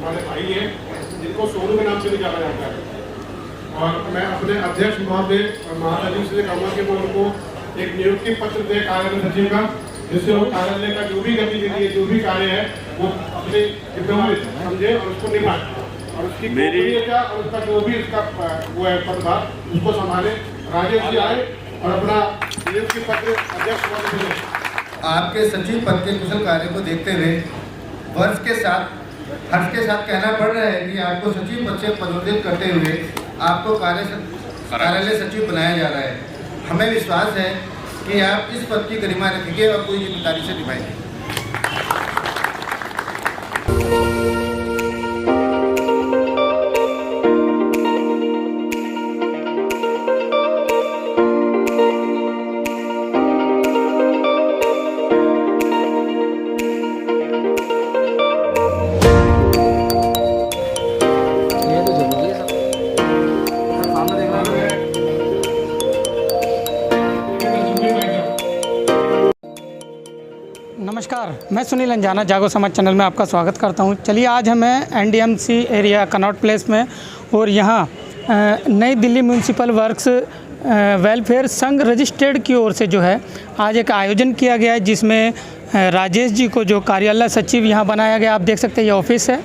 हमारे भाई हैं जिनको सोनू के नाम से भी जाना जाता है। और मैं अपने अध्यक्ष महोदय और महासचिव से कहूँगा कि वो उनको एक नियुक्ति पत्र दे कार्यालय सचिव का, जिससे वो कार्यालय का जो भी गतिविधि है, जो भी कार्य है, वो अपने जिम्मेदारी समझे और उसको निभाए, और उसकी गोपनीयता और उसका जो भी उसका वो है पदभार उसको संभाले। राजेश जी आए और अपना नियुक्ति पत्र अध्यक्ष महोदय से। आपके सचिव पद के कुशल कार्य को देखते हुए हर्ष के साथ कहना पड़ रहा है कि आपको सचिव पद से पदोन्नत करते हुए आपको कार्यालय सचिव बनाया जा रहा है। हमें विश्वास है कि आप इस पद की गरिमा रखेंगे और पूरी जिम्मेदारी से निभाएंगे। नमस्कार, मैं सुनील अंजाना, जागो समाज चैनल में आपका स्वागत करता हूं। चलिए आज हमें एनडीएमसी एरिया कनॉट प्लेस में और यहां नई दिल्ली म्यूनसिपल वर्क्स वेलफेयर संघ रजिस्टर्ड की ओर से जो है आज एक आयोजन किया गया है, जिसमें राजेश जी को जो कार्यालय सचिव यहां बनाया गया, आप देख सकते हैं ये ऑफिस है,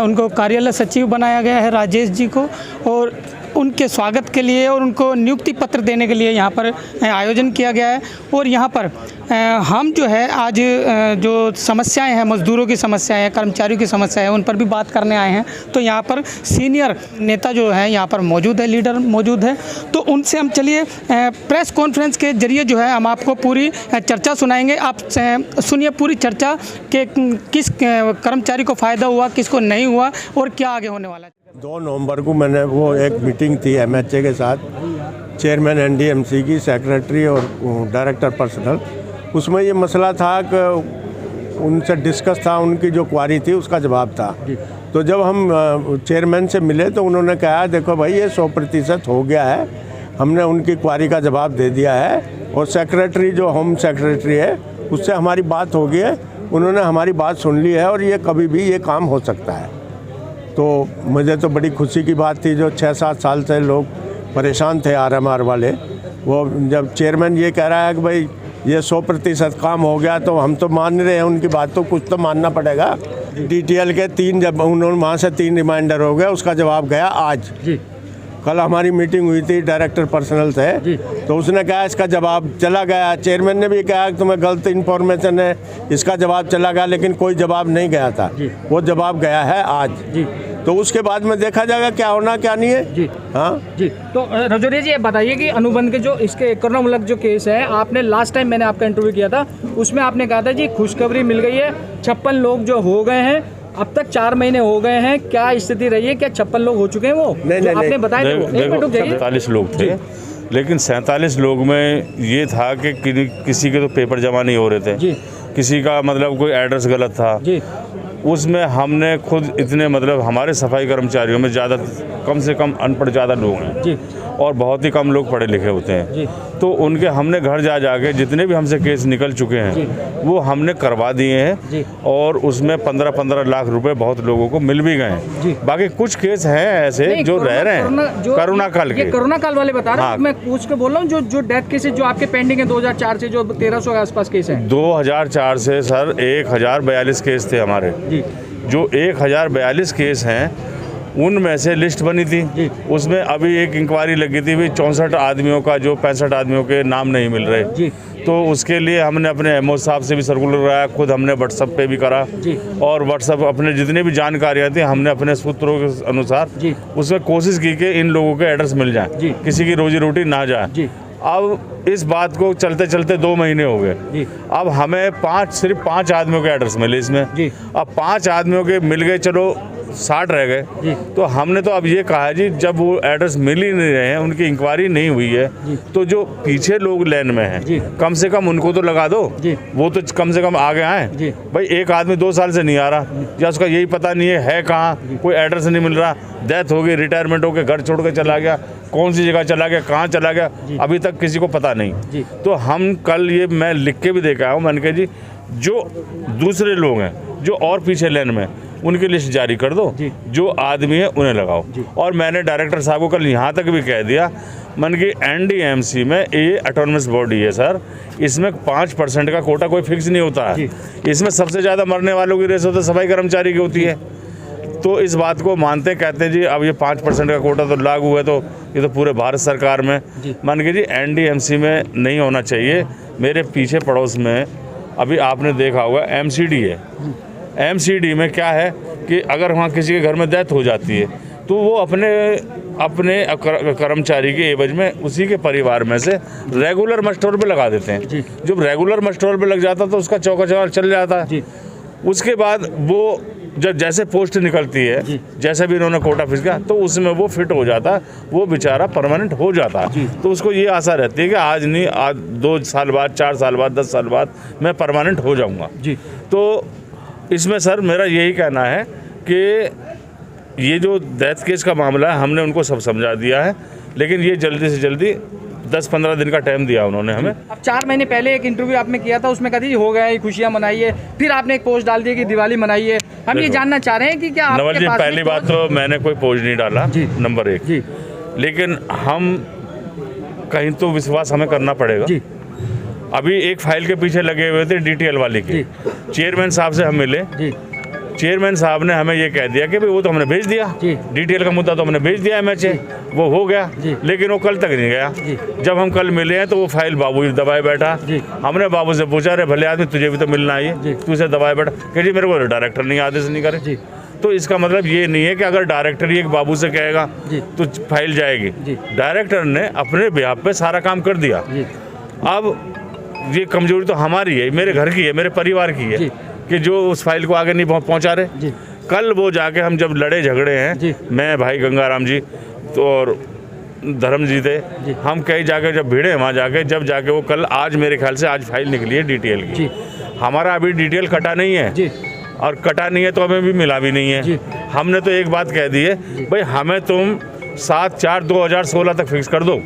उनको कार्यालय सचिव बनाया गया है राजेश जी को, और उनके स्वागत के लिए और उनको नियुक्ति पत्र देने के लिए यहाँ पर आयोजन किया गया है। और यहाँ पर हम जो है आज जो समस्याएं हैं, मज़दूरों की समस्याएं हैं, कर्मचारियों की समस्याएं हैं, उन पर भी बात करने आए हैं। तो यहाँ पर सीनियर नेता जो है यहाँ पर मौजूद है, लीडर मौजूद है, तो उनसे हम चलिए प्रेस कॉन्फ्रेंस के जरिए जो है हम आपको पूरी चर्चा सुनाएंगे। आप सुनिए पूरी चर्चा के किस कर्मचारी को फ़ायदा हुआ, किसको नहीं हुआ और क्या आगे होने वाला है। 2 नवंबर को मैंने वो एक मीटिंग थी एमएचए के साथ, चेयरमैन एनडीएमसी की, सेक्रेटरी और डायरेक्टर पर्सनल। उसमें ये मसला था कि उनसे डिस्कस था, उनकी जो क्वारी थी उसका जवाब था। तो जब हम चेयरमैन से मिले तो उन्होंने कहा देखो भाई ये 100% हो गया है, हमने उनकी क्वारी का जवाब दे दिया है, और सेक्रेटरी जो होम सेक्रेटरी है उससे हमारी बात हो गई है, उन्होंने हमारी बात सुन ली है और ये कभी भी ये काम हो सकता है। तो मुझे तो बड़ी खुशी की बात थी, जो 6-7 साल से लोग परेशान थे आरएमआर वाले, वो जब चेयरमैन ये कह रहा है कि भाई ये 100% काम हो गया, तो हम तो मान रहे हैं उनकी बात, तो कुछ तो मानना पड़ेगा। डीटीएल के 3 जब उन्होंने वहाँ से 3 रिमाइंडर हो गया, उसका जवाब गया आज जी। कल हमारी मीटिंग हुई थी डायरेक्टर पर्सनल से, तो उसने कहा इसका जवाब चला गया। चेयरमैन ने भी कहा कि तुम्हें गलत इन्फॉर्मेशन है, इसका जवाब चला गया, लेकिन कोई जवाब नहीं गया था, वो जवाब गया है आज जी। तो उसके बाद में देखा जाएगा क्या होना क्या नहीं है जी। हाँ जी, तो रजौरिया जी ये बताइए कि अनुबंध के जो इसके करुणामूलक जो केस है, आपने लास्ट टाइम मैंने आपका इंटरव्यू किया था, उसमें आपने कहा था जी खुशखबरी मिल गई है, 56 लोग जो हो गए हैं, अब तक 4 महीने हो गए हैं, क्या स्थिति रही है, क्या 56 लोग हो चुके हैं? वो नहीं, आपने बताया 47 लोग थे, लेकिन 47 लोग में ये था कि किसी के तो पेपर जमा नहीं हो रहे थे जी। किसी का मतलब कोई एड्रेस गलत था जी। उसमें हमने खुद इतने मतलब हमारे सफाई कर्मचारियों में ज़्यादा कम से कम अनपढ़ ज़्यादा लोग हैं जी, और बहुत ही कम लोग पढ़े लिखे होते हैं जी। तो उनके हमने घर जा जाके जितने भी हमसे केस निकल चुके हैं वो हमने करवा दिए हैं, और उसमें 15-15 लाख रुपए बहुत लोगों को मिल भी गए हैं। बाकी कुछ केस हैं ऐसे जो रह रहे हैं कोरोना काल के, कोरोना काल वाले बता रहे हैं। मैं पूछ के बोल रहा हूँ जो डेथ केसेस जो आपके पेंडिंग है 2004 से, जो 1300 के आसपास केस हैं। 2004 से सर 1042 केस थे हमारे जी। जो 1042 केस हैं उनमें से लिस्ट बनी थी, उसमें अभी एक इंक्वायरी लगी थी, भी 64 आदमियों का जो 65 आदमियों के नाम नहीं मिल रहे जी। तो उसके लिए हमने अपने एमओ साहब से भी सर्कुलर कराया, खुद हमने व्हाट्सएप पे भी करा जी। और व्हाट्सएप अपने जितने भी जानकारियाँ थी हमने अपने सूत्रों के अनुसार उसमें कोशिश की कि इन लोगों के एड्रेस मिल जाए, किसी की रोजी रोटी ना जाए। अब इस बात को चलते चलते 2 महीने हो गए, अब हमें सिर्फ 5 आदमियों के एड्रेस मिले इसमें। अब 5 आदमियों के मिल गए, चलो 60 रह गए। तो हमने तो अब ये कहा है जी, जब वो एड्रेस मिल ही नहीं रहे हैं, उनकी इंक्वायरी नहीं हुई है, तो जो पीछे लोग लाइन में हैं कम से कम उनको तो लगा दो, वो तो कम से कम आगे आए। भाई एक आदमी 2 साल से नहीं आ रहा, या उसका यही पता नहीं है कहाँ, कोई एड्रेस नहीं मिल रहा, डेथ हो गई, रिटायरमेंट हो गया, घर छोड़ के चला गया, कौन सी जगह चला गया, कहाँ चला गया, अभी तक किसी को पता नहीं। तो हम कल ये मैं लिख के भी देखा हूँ, मैंने कहा जी जो दूसरे लोग हैं जो और पीछे लाइन में, उनकी लिस्ट जारी कर दो, जो आदमी है उन्हें लगाओ। और मैंने डायरेक्टर साहब को कल यहाँ तक भी कह दिया, मन की एनडीएमसी में ये ऑटोनमस बॉडी है सर, इसमें 5% का कोटा कोई फिक्स नहीं होता है। इसमें सबसे ज़्यादा मरने वालों की रेस तो सफाई कर्मचारी की होती है। तो इस बात को मानते कहते हैं जी अब ये 5% का कोटा तो लागू है, तो ये तो पूरे भारत सरकार में मान के जी एनडीएमसी में नहीं होना चाहिए। मेरे पीछे पड़ोस में अभी आपने देखा होगा एमसीडी है। एमसीडी में क्या है कि अगर वहाँ किसी के घर में डेथ हो जाती है तो वो अपने कर्मचारी के एवज में उसी के परिवार में से रेगुलर मस्टोर पे लगा देते हैं। जब रेगुलर मस्टोर पे लग जाता तो उसका चौका चौका चल जाता है। उसके बाद वो जब जैसे पोस्ट निकलती है, जैसे भी इन्होंने कोटा फिक्स किया तो उसमें वो फिट हो जाता, वो बेचारा परमानेंट हो जाता। तो उसको ये आशा रहती है कि आज नहीं, आज 2 साल बाद, 4 साल बाद, 10 साल बाद मैं परमानेंट हो जाऊंगा। तो इसमें सर मेरा यही कहना है कि ये जो डेथ केस का मामला है हमने उनको सब समझा दिया है, लेकिन ये जल्दी से जल्दी 10-15 दिन का टाइम दिया उन्होंने हमें। अब 4 महीने पहले एक इंटरव्यू आपने किया था, उसमें कहा हो गया, खुशियां मनाइए, फिर आपने एक पोस्ट डाल दी कि दिवाली मनाइए। हम ये जानना चाह रहे हैं कि क्या नवल जी, पहली बात तो मैंने कोई पोस्ट नहीं डाला, नंबर 1, लेकिन हम कहीं तो विश्वास हमें करना पड़ेगा। अभी एक फाइल के पीछे लगे हुए थे डीटीएल वाले के, चेयरमैन साहब से हम मिले, चेयरमैन साहब ने हमें ये कह दिया कि भाई वो तो हमने भेज दिया, डीटीएल का मुद्दा तो हमने भेज दिया एमएचए, वो हो गया, लेकिन वो कल तक नहीं गया। जब हम कल मिले हैं तो वो फाइल बाबू जी दबाए बैठा। हमने बाबू से पूछा, अरे भले आदमी तुझे भी तो मिलना है, तू इसे दबाए बैठा कि जी मेरे को डायरेक्टर नहीं आदेश नहीं करे। तो इसका मतलब ये नहीं है कि अगर डायरेक्टर ही एक बाबू से कहेगा तो फाइल जाएगी। डायरेक्टर ने अपने बिहाफ पे सारा काम कर दिया। अब ये कमजोरी तो हमारी है, मेरे घर की है, मेरे परिवार की है कि जो उस फाइल को आगे नहीं पहुंचा रहे। कल वो जाके हम जब लड़े झगड़े हैं, मैं भाई गंगाराम जी तो और धर्म जी थे, हम कहीं जाके जब भिड़े वहाँ जाके, जब जाके वो कल, आज मेरे ख्याल से आज फाइल निकली है डीटीएल की। हमारा अभी डीटीएल कटा नहीं है, और कटा नहीं है तो हमें भी मिला भी नहीं है। हमने तो एक बात कह दी है, भाई हमें तुम 7/4/2016 तक फिक्स कर दो,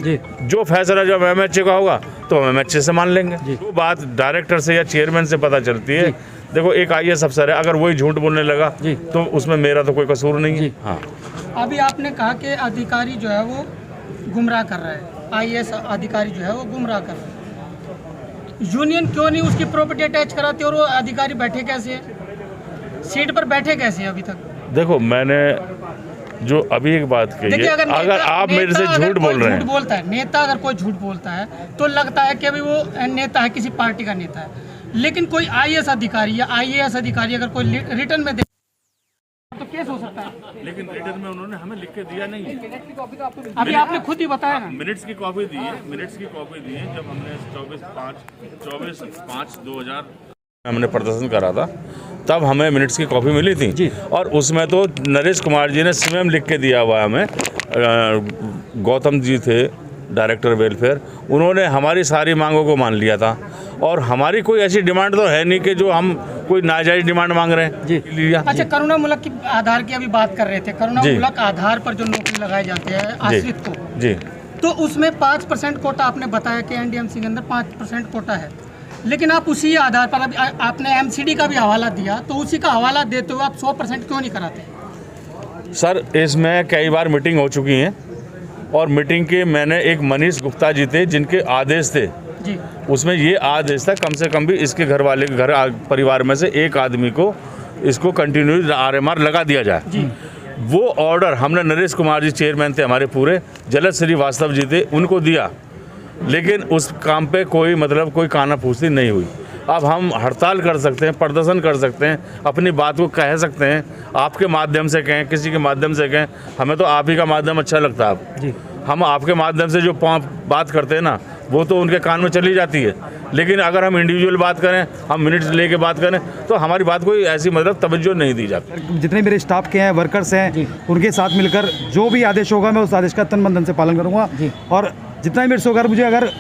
जो फैसला जब एमएचए का होगा तो हम एमएचए से मान लेंगे। वो बात डायरेक्टर से या चेयरमैन से पता चलती है। देखो एक आईएएस अफसर है, अगर वही झूठ बोलने लगा तो उसमें मेरा तो कोई कसूर नहीं है। हाँ, अभी आपने कहा कि अधिकारी जो है वो गुमराह कर रहा है, आईएएस अधिकारी जो है वो गुमराह कर रहा है। यूनियन क्यों नहीं उसकी प्रॉपर्टी अटैच कराती और वो अधिकारी बैठे कैसे है, सीट पर बैठे कैसे है अभी तक? देखो मैंने जो अभी एक बात कही है, अगर आप मेरे से झूठ बोल रहे हैं, झूठ बोलता है नेता, अगर कोई झूठ बोलता है तो लगता है कि अभी वो नेता है, किसी पार्टी का नेता है। लेकिन कोई आईएएस अधिकारी या आईएएस अधिकारी अगर कोई रिटर्न में दे तो केस हो सकता है। लेकिन रिटर्न में उन्होंने हमें लिख के दिया नहीं है। अभी आपने खुद ही बताया ना, मिनट्स की कॉपी दी है, मिनट्स की कॉपी दी है। जब हमने 24/5/2000 हमने प्रदर्शन करा था, तब हमें मिनट्स की कॉपी मिली थी, और उसमें तो नरेश कुमार जी ने स्वयं लिख के दिया हुआ हमें। गौतम जी थे डायरेक्टर वेलफेयर, उन्होंने हमारी सारी मांगों को मान लिया था, और हमारी कोई ऐसी डिमांड तो है नहीं कि जो हम कोई नाजायज डिमांड मांग रहे हैं। लिया। अच्छा, करुणामूलक की आधार की अभी बात कर रहे थे, करुणामूलक आधार पर जो नौकरी लगाए जाते हैं आश्रित को, तो उसमें 5% कोटा आपने बताया कि एनडीएमसी के अंदर 5% कोटा है, लेकिन आप उसी आधार पर अभी आपने एमसीडी का भी हवाला दिया, तो उसी का हवाला देते हुए आप 100% क्यों नहीं कराते? सर इसमें कई बार मीटिंग हो चुकी हैं, और मीटिंग के मैंने एक मनीष गुप्ता जी थे जिनके आदेश थे जी, उसमें ये आदेश था कम से कम भी इसके घर वाले के घर परिवार में से एक आदमी को इसको कंटिन्यू आरएमआर लगा दिया जाए जी। वो ऑर्डर हमने नरेश कुमार जी चेयरमैन थे हमारे पूरे, जलद श्रीवास्तव जी थे, उनको दिया, लेकिन उस काम पे कोई मतलब कोई काना फूसी नहीं हुई। अब हम हड़ताल कर सकते हैं, प्रदर्शन कर सकते हैं, अपनी बात को कह सकते हैं, आपके माध्यम से कहें, किसी के माध्यम से कहें, हमें तो आप ही का माध्यम अच्छा लगता है। आप जी, हम आपके माध्यम से जो बात करते हैं ना, वो तो उनके कान में चली जाती है, लेकिन अगर हम इंडिविजुअल बात करें, हम मिनट्स लेके बात करें, तो हमारी बात कोई ऐसी मतलब तवज्जो नहीं दी जाती। जितने मेरे स्टाफ के हैं, वर्कर्स हैं, उनके साथ मिलकर जो भी आदेश होगा मैं उस आदेश का तन मन धन से पालन करूँगा, और जितना ही मेरे से होगा, मुझे अगर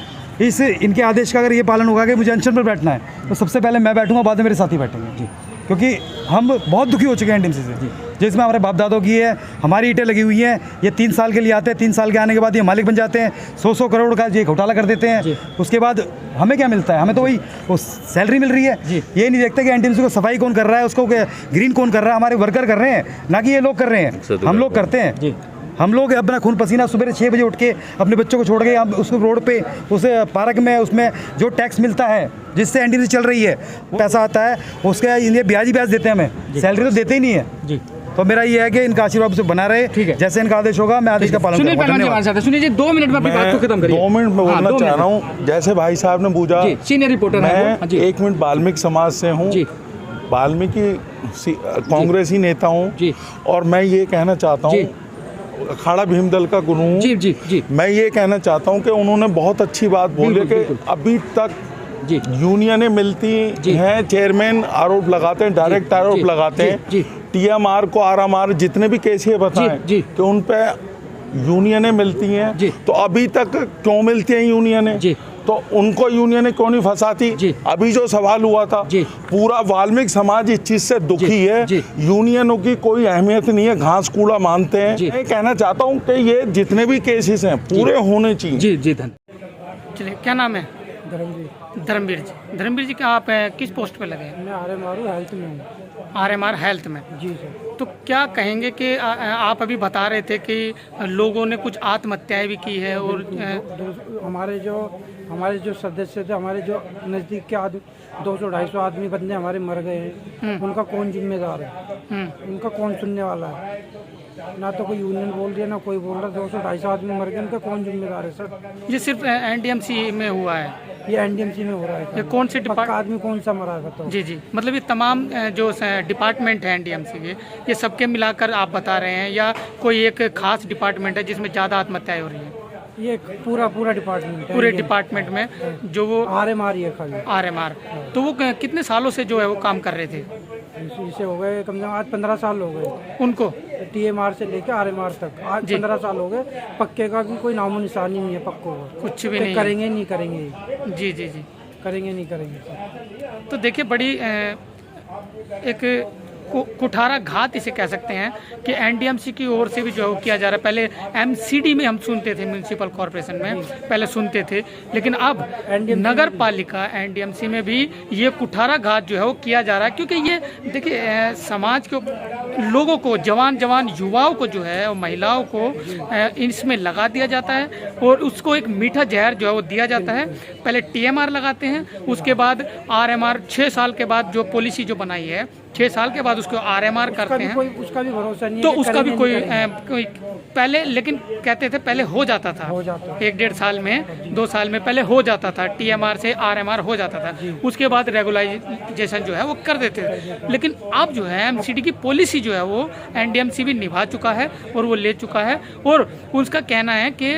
इनके आदेश का अगर ये पालन होगा कि मुझे अनशन पर बैठना है, तो सबसे पहले मैं बैठूंगा, बाद में मेरे साथी बैठेंगे जी, क्योंकि हम बहुत दुखी हो चुके हैं एनडीएमसी से जी। जिसमें हमारे बाप दादों की है, हमारी ईंटें लगी हुई हैं। ये 3 साल के लिए आते हैं, 3 साल के आने के बाद ये मालिक बन जाते हैं, 100 करोड़ का ये घोटाला कर देते हैं। उसके बाद हमें क्या मिलता है? हमें तो वही वो सैलरी मिल रही है। ये नहीं देखते कि एनटीएमसी को सफाई कौन कर रहा है, उसको ग्रीन कौन कर रहा है। हमारे वर्कर कर रहे हैं, ना कि ये लोग कर रहे हैं। हम लोग करते हैं। हम लोग अपना खून पसीना सुबह 6 बजे उठ के अपने बच्चों को छोड़ के हम उस रोड पे उस पार्क में उसमें जो टैक्स मिलता है जिससे एनटीएमसी चल रही है, पैसा आता है, उसके लिए ब्याज ही ब्याज देते हैं हमें, सैलरी तो देते ही नहीं है जी। तो मेरा ये है कि इनका आशीर्वाद से बना रहे, ठीक है। जैसे इनका आदेश होगा मैं आदेश का पालन करूंगा। सुनिए जी, 2 मिनट में अपनी बात को खत्म करिए। 2 मिनट में बोलना चाह रहा हूँ। जैसे भाई साहब ने पूछा, सीनियर रिपोर्टर मैं 1 मिनट वाल्मीकि समाज से हूँ, वाल्मीकि कांग्रेसी नेता हूँ, और मैं ये कहना चाहता हूँ, अखाड़ा भीमदल का गुरु हूँ। जी। मैं ये कहना चाहता हूँ कि उन्होंने बहुत अच्छी बात बोली कि अभी तक यूनियनें मिलती हैं, चेयरमैन आरोप लगाते हैं, डायरेक्ट आरोप लगाते हैं, टीएमआर को आरएमआर जितने भी केस ये बताएं कि उन पे यूनियनें मिलती हैं, तो अभी तक क्यों मिलती हैं यूनियनें? तो उनको यूनियनें क्यों नहीं फंसाती? अभी जो सवाल हुआ था, पूरा वाल्मीकि समाज इस चीज से दुखी है। यूनियनों की कोई अहमियत नहीं है, घास कूड़ा मानते हैं। मैं कहना चाहता हूँ कि ये जितने भी केसेस हैं पूरे होने चाहिए। जी चलिए, क्या नाम है? धर्मवीर जी। धर्मवीर जी, क्या आप किस पोस्ट पे लगे हैं? मैं आरएमआर हेल्थ में हूँ। आरएमआर हेल्थ में? जी सर। तो क्या कहेंगे कि आप अभी बता रहे थे कि लोगों ने कुछ आत्महत्याएं भी की है, और हमारे जो सदस्य थे, हमारे जो नज़दीक के 200-250 आदमी बंदे हमारे मर गए हैं। उनका कौन जिम्मेदार है? उनका कौन सुनने वाला है? ना तो कोई यूनियन बोल रही है, ना कोई बोल रहा। 200-250 आदमी मर गए, उनका कौन जिम्मेदार है सर? ये सिर्फ एनडीएमसी में हुआ है? ये एनडीएमसी में हो रहा है। ये कौन से आदमी कौन सा मरा है बताओ? जी, मतलब ये तमाम जो डिपार्टमेंट है एनडीएमसी के, ये सबके मिलाकर आप बता रहे हैं, या कोई एक खास डिपार्टमेंट है जिसमें ज़्यादा आत्महत्याएं हो रही हैं? ये पूरा डिपार्टमेंट है। पूरे डिपार्टमेंट में जो वो आरएमआर है खाली। आरएमआर। तो वो कितने सालों से जो है वो काम कर रहे थे? इसे हो गए कम से कम आज 15 साल हो गए उनको, टीएमआर से लेकर आरएमआर तक। आज 15 साल हो गए। पक्के का भी कोई नामो निशानी नहीं है। पक्को कुछ भी नहीं करेंगे, नहीं करेंगे। जी करेंगे, नहीं करेंगे। तो देखिए, बड़ी एक कुठारा घात इसे कह सकते हैं कि एनडीएमसी की ओर से भी जो किया जा रहा है। पहले एमसीडी में हम सुनते थे, म्यूनिसिपल कॉरपोरेशन में पहले सुनते थे, लेकिन अब नगर पालिका एनडीएमसी में भी ये कुठारा घात जो है वो किया जा रहा है। क्योंकि ये देखिए, समाज के लोगों को, जवान युवाओं को जो है, महिलाओं को इसमें लगा दिया जाता है, और उसको एक मीठा जहर जो है वो दिया जाता है। पहले टीएमआर लगाते हैं, उसके बाद आरएमआर। 6 साल के बाद जो पॉलिसी जो बनाई है, 6 साल के बाद उसको आरएमआर करते हैं। उसका भी भरोसा नहीं तो है। उसका भी कोई पहले, लेकिन कहते थे पहले हो जाता था, 1-1.5 साल में, 2 साल में पहले हो जाता था, टीएमआर से आरएमआर हो जाता था। उसके बाद रेगुलाइजेशन जो है वो कर देते थे। लेकिन अब जो है एमसीडी की पॉलिसी जो है वो एनडीएमसी भी निभा चुका है, और वो ले चुका है, और उसका कहना है कि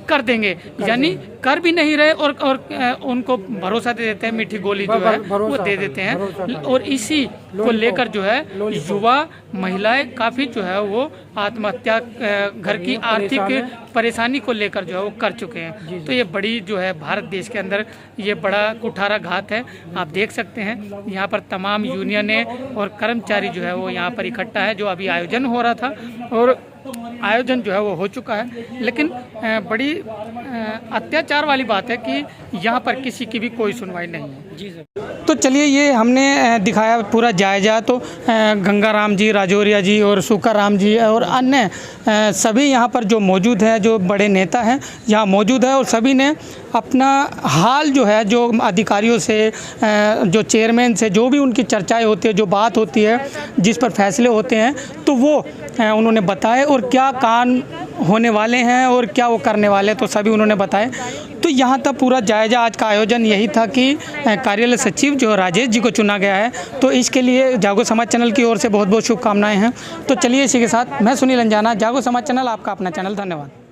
कर देंगे, यानी कर भी नहीं रहे, और उनको भरोसा दे देते हैं, मीठी गोली जो है वो दे देते हैं। और इसी को लेकर जो है युवा महिलाएं काफ़ी जो है वो आत्महत्या, घर की आर्थिक परेशानी को लेकर जो है वो कर चुके हैं। तो ये बड़ी जो है भारत देश के अंदर ये बड़ा कुठारा घात है। आप देख सकते हैं यहाँ पर तमाम यूनियनें और कर्मचारी जो है वो यहाँ पर इकट्ठा है। जो अभी आयोजन हो रहा था, और आयोजन जो है वो हो चुका है, लेकिन बड़ी अत्याचार वाली बात है कि यहाँ पर किसी की भी कोई सुनवाई नहीं है। जी सर। तो चलिए, ये हमने दिखाया पूरा जायजा। तो गंगाराम जी, राजौरिया जी और सुकाराम जी और अन्य सभी यहाँ पर जो मौजूद हैं, जो बड़े नेता हैं यहाँ मौजूद है, और सभी ने अपना हाल जो है, जो अधिकारियों से, जो चेयरमैन से जो भी उनकी चर्चाएं होती है, जो बात होती है, जिस पर फैसले होते हैं, तो वो उन्होंने बताए, और क्या काम होने वाले हैं और क्या वो करने वाले हैं, तो सभी उन्होंने बताए। तो यहाँ तक पूरा जायजा आज का आयोजन यही था कि कार्यालय सचिव जो राजेश जी को चुना गया है। तो इसके लिए जागो समाज चैनल की ओर से बहुत बहुत शुभकामनाएं हैं। तो चलिए, इसी के साथ मैं सुनील अंजाना, जागो समाज चैनल, आपका अपना चैनल। धन्यवाद।